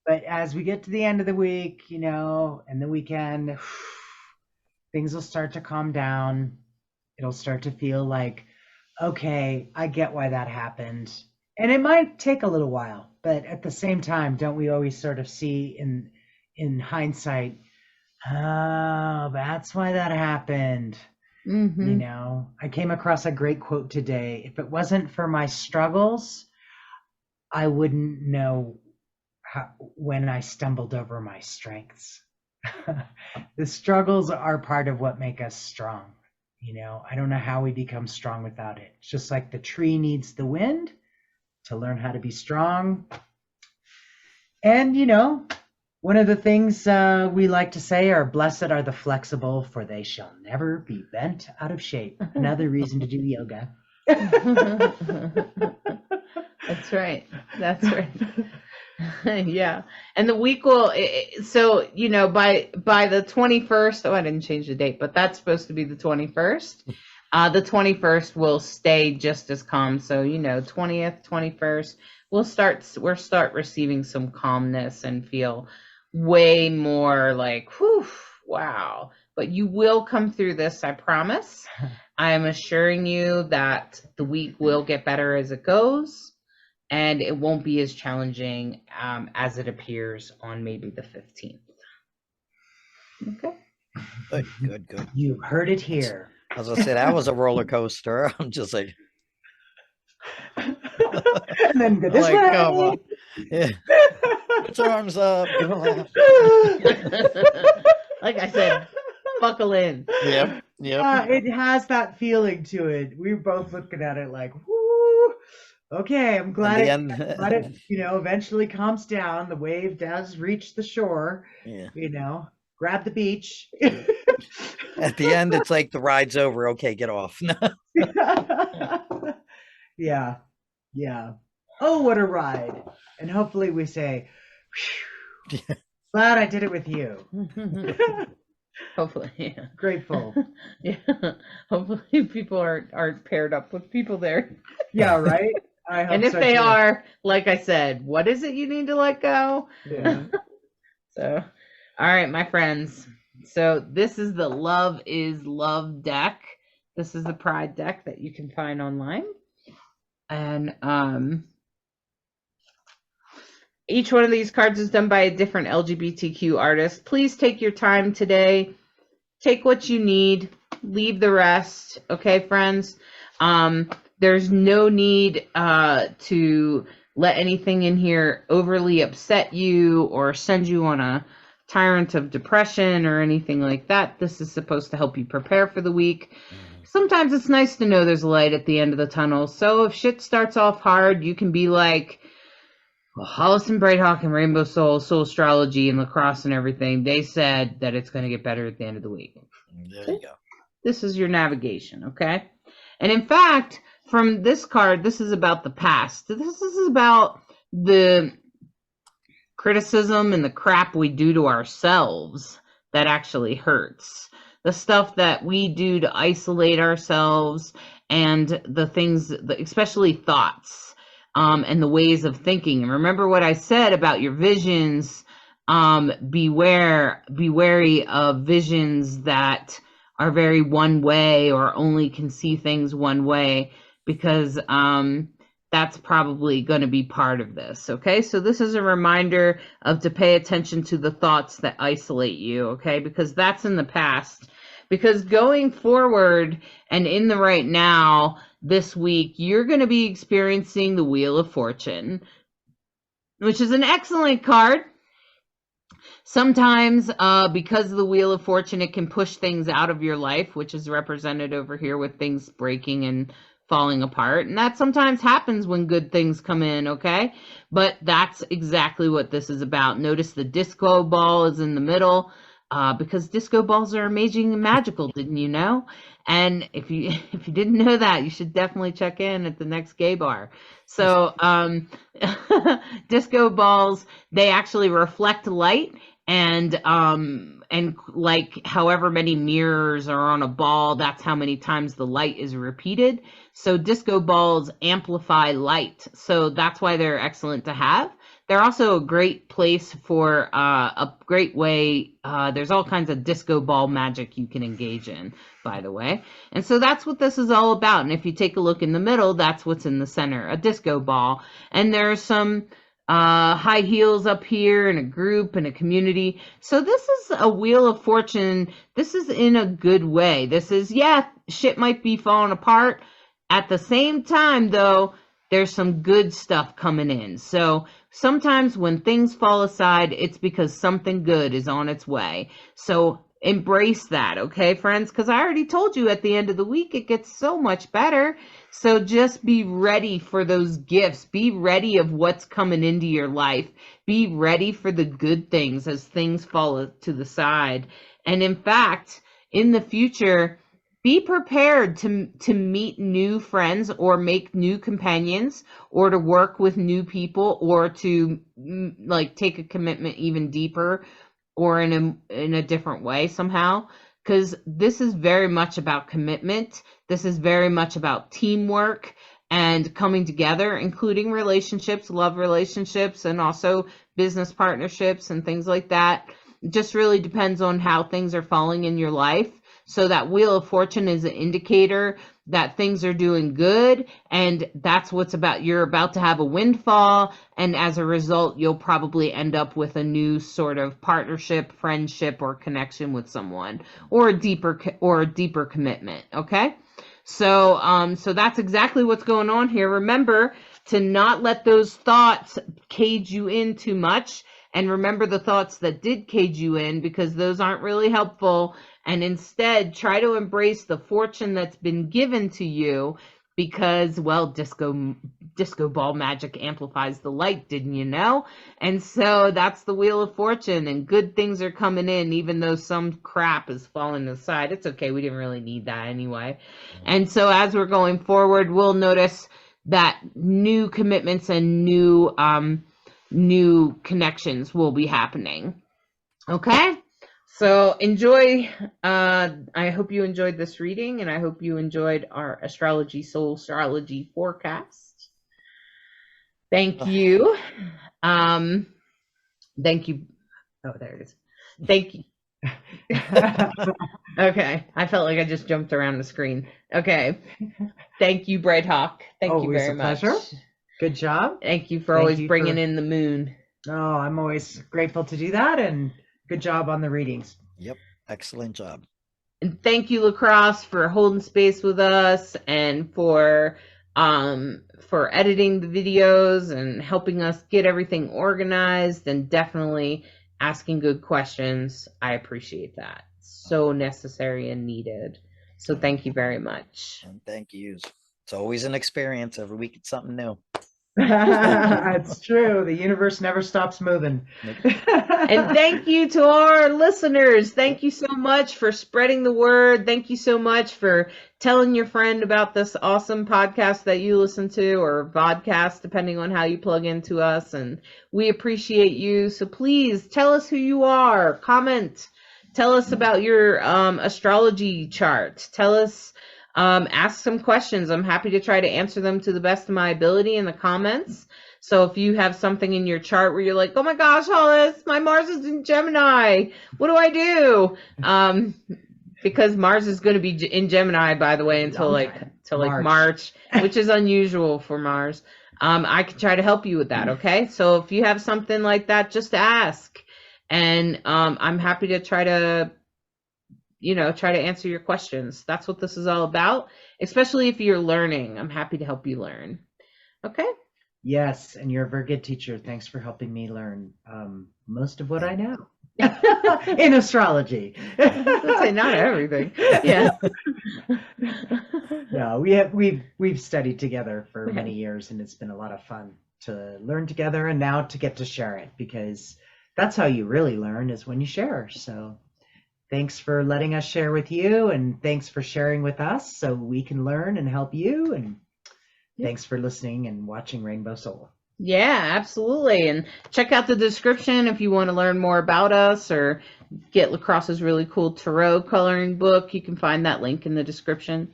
But as we get to the end of the week, and the weekend, things will start to calm down. It'll start to feel like, okay, I get why that happened. And it might take a little while, but at the same time, don't we always sort of see in hindsight, oh, that's why that happened. Mm-hmm. I came across a great quote today. If it wasn't for my struggles, I wouldn't know when I stumbled over my strengths. The struggles are part of what make us strong. I don't know how we become strong without it. It's just like the tree needs the wind to learn how to be strong. And, one of the things we like to say are, blessed are the flexible, for they shall never be bent out of shape. Another reason to do yoga. That's right. Yeah. And the week will, so, by the 21st, I didn't change the date, but that's supposed to be the 21st. The 21st will stay just as calm. So, 20th, 21st, we'll start receiving some calmness and feel way more like, whew, wow. But you will come through this, I promise. I am assuring you that the week will get better as it goes. And it won't be as challenging as it appears on maybe the 15th. Okay. Good. You heard it here. As I said, that was a roller coaster. I'm just like, and then go this way. Come on. Yeah. Put your arms up. Give a laugh. Like I said, buckle in. Yep. It has that feeling to it. We were both looking at it like, whoo. Okay, I'm glad it eventually calms down. The wave does reach the shore. Yeah. Grab the beach. At the end, it's like the ride's over. Okay, get off. Yeah. Oh, what a ride. And hopefully we say, glad I did it with you. Hopefully, yeah. Grateful. Yeah. Hopefully people are paired up with people there. Yeah, right? I hope And if so, they too. are, like I said, what is it you need to let go? Yeah. So, all right, my friends. So this is the Love is Love deck. This is the Pride deck that you can find online. And each one of these cards is done by a different LGBTQ artist. Please take your time today. Take what you need. Leave the rest. Okay, friends? There's no need to let anything in here overly upset you or send you on a tyrant of depression or anything like that. This is supposed to help you prepare for the week. Sometimes it's nice to know there's light at the end of the tunnel. So if shit starts off hard, you can be like, well, Hollis and Brighthawk and RainbowSoul, Soulstrology and LeKross and everything, they said that it's going to get better at the end of the week. There you go. This is your navigation, okay? And in fact, from this card, this is about the past. This is about the criticism and the crap we do to ourselves that actually hurts. The stuff that we do to isolate ourselves and the things, especially thoughts, and the ways of thinking. And remember what I said about your visions. Be wary of visions that are very one way or only can see things one way, because that's probably going to be part of this. Okay, so this is a reminder to pay attention to the thoughts that isolate you, okay, because that's in the past. Because going forward and in the right now this week, you're going to be experiencing the Wheel of Fortune, which is an excellent card. Sometimes because of the Wheel of Fortune, it can push things out of your life, which is represented over here with things breaking and falling apart. And that sometimes happens when good things come in, okay? But that's exactly what this is about. Notice the disco ball is in the middle, because disco balls are amazing and magical, didn't you know? And if you didn't know that, you should definitely check in at the next gay bar. So disco balls, they actually reflect light, and like however many mirrors are on a ball, that's how many times the light is repeated. So disco balls amplify light. So that's why they're excellent to have. They're also a great place for a great way. There's all kinds of disco ball magic you can engage in, by the way. And so that's what this is all about. And if you take a look in the middle, that's what's in the center, a disco ball. And there's some high heels up here and a group and a community. So this is a Wheel of Fortune. This is in a good way. This is, yeah, shit might be falling apart. At the same time, though, there's some good stuff coming in. So sometimes when things fall aside, it's because something good is on its way. So embrace that, okay, friends? Because I already told you at the end of the week, it gets so much better. So just be ready for those gifts. Be ready of what's coming into your life. Be ready for the good things as things fall to the side. And in fact, in the future, be prepared to meet new friends or make new companions or to work with new people or to like take a commitment even deeper or in a different way somehow, because this is very much about commitment. This is very much about teamwork and coming together, including relationships, love relationships, and also business partnerships and things like that. It just really depends on how things are falling in your life. So that Wheel of Fortune is an indicator that things are doing good, and that's what's about. You're about to have a windfall, and as a result, you'll probably end up with a new sort of partnership, friendship, or connection with someone, or a deeper commitment. Okay, so so that's exactly what's going on here. Remember to not let those thoughts cage you in too much, and remember the thoughts that did cage you in, because those aren't really helpful. And instead, try to embrace the fortune that's been given to you, because, well, disco ball magic amplifies the light, didn't you know? And so that's the Wheel of Fortune, and good things are coming in, even though some crap is falling aside. It's okay. We didn't really need that anyway. And so as we're going forward, we'll notice that new commitments and new connections will be happening. Okay? So enjoy. I hope you enjoyed this reading, and I hope you enjoyed our Soulstrology forecast. Thank you. Thank you. Oh, there it is. Thank you. Okay. I felt like I just jumped around the screen. Okay. Thank you, Bright Hawk. Thank you very much. Pleasure. Good job. Thank you for always bringing in the moon. Oh, I'm always grateful to do that, and good job on the readings. Yep. Excellent job. And thank you, LeKross, for holding space with us and for editing the videos and helping us get everything organized and definitely asking good questions. I appreciate that. So necessary and needed. So thank you very much. And thank you. It's always an experience. Every week it's something new. It's true. The universe never stops moving. And thank you to our listeners. Thank you so much for spreading the word. Thank you so much for telling your friend about this awesome podcast that you listen to, or vodcast, depending on how you plug into us. And we appreciate you. So please tell us who you are. Comment. Tell us about your astrology chart. Tell us, ask some questions. I'm happy to try to answer them to the best of my ability in the comments. So if you have something in your chart where you're like, oh my gosh, Hollis, my Mars is in Gemini. What do I do? Because Mars is going to be in Gemini, by the way, until March, which is unusual for Mars. I can try to help you with that. Okay. So if you have something like that, just ask. And I'm happy to try to answer your questions. That's what this is all about, especially if you're learning. I'm happy to help you learn. Okay. Yes, and you're a very good teacher. Thanks for helping me learn most of what I know in astrology. Let's say not everything. Yeah. No, we've studied together for many years, and it's been a lot of fun to learn together, and now to get to share it, because that's how you really learn, is when you share. So thanks for letting us share with you, and thanks for sharing with us so we can learn and help you. And thanks for listening and watching Rainbow Soul. Yeah, absolutely. And check out the description if you want to learn more about us or get LeKross's really cool tarot coloring book. You can find that link in the description.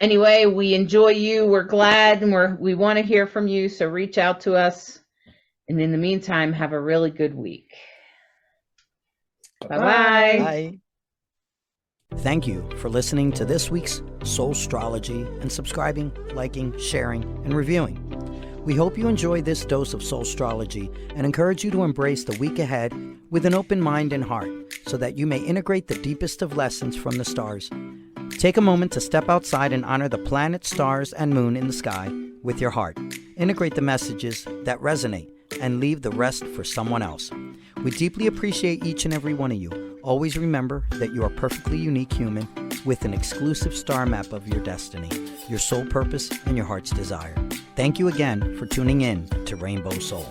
Anyway, we enjoy you. We're glad, and we want to hear from you. So reach out to us. And in the meantime, have a really good week. Bye-bye. Bye. Thank you for listening to this week's Soulstrology and subscribing, liking, sharing, and reviewing. We hope you enjoy this dose of Soulstrology and encourage you to embrace the week ahead with an open mind and heart so that you may integrate the deepest of lessons from the stars. Take a moment to step outside and honor the planets, stars, and moon in the sky with your heart. Integrate the messages that resonate and leave the rest for someone else. We deeply appreciate each and every one of you. Always remember that you are a perfectly unique human with an exclusive star map of your destiny, your soul purpose, and your heart's desire. Thank you again for tuning in to Rainbow Soul.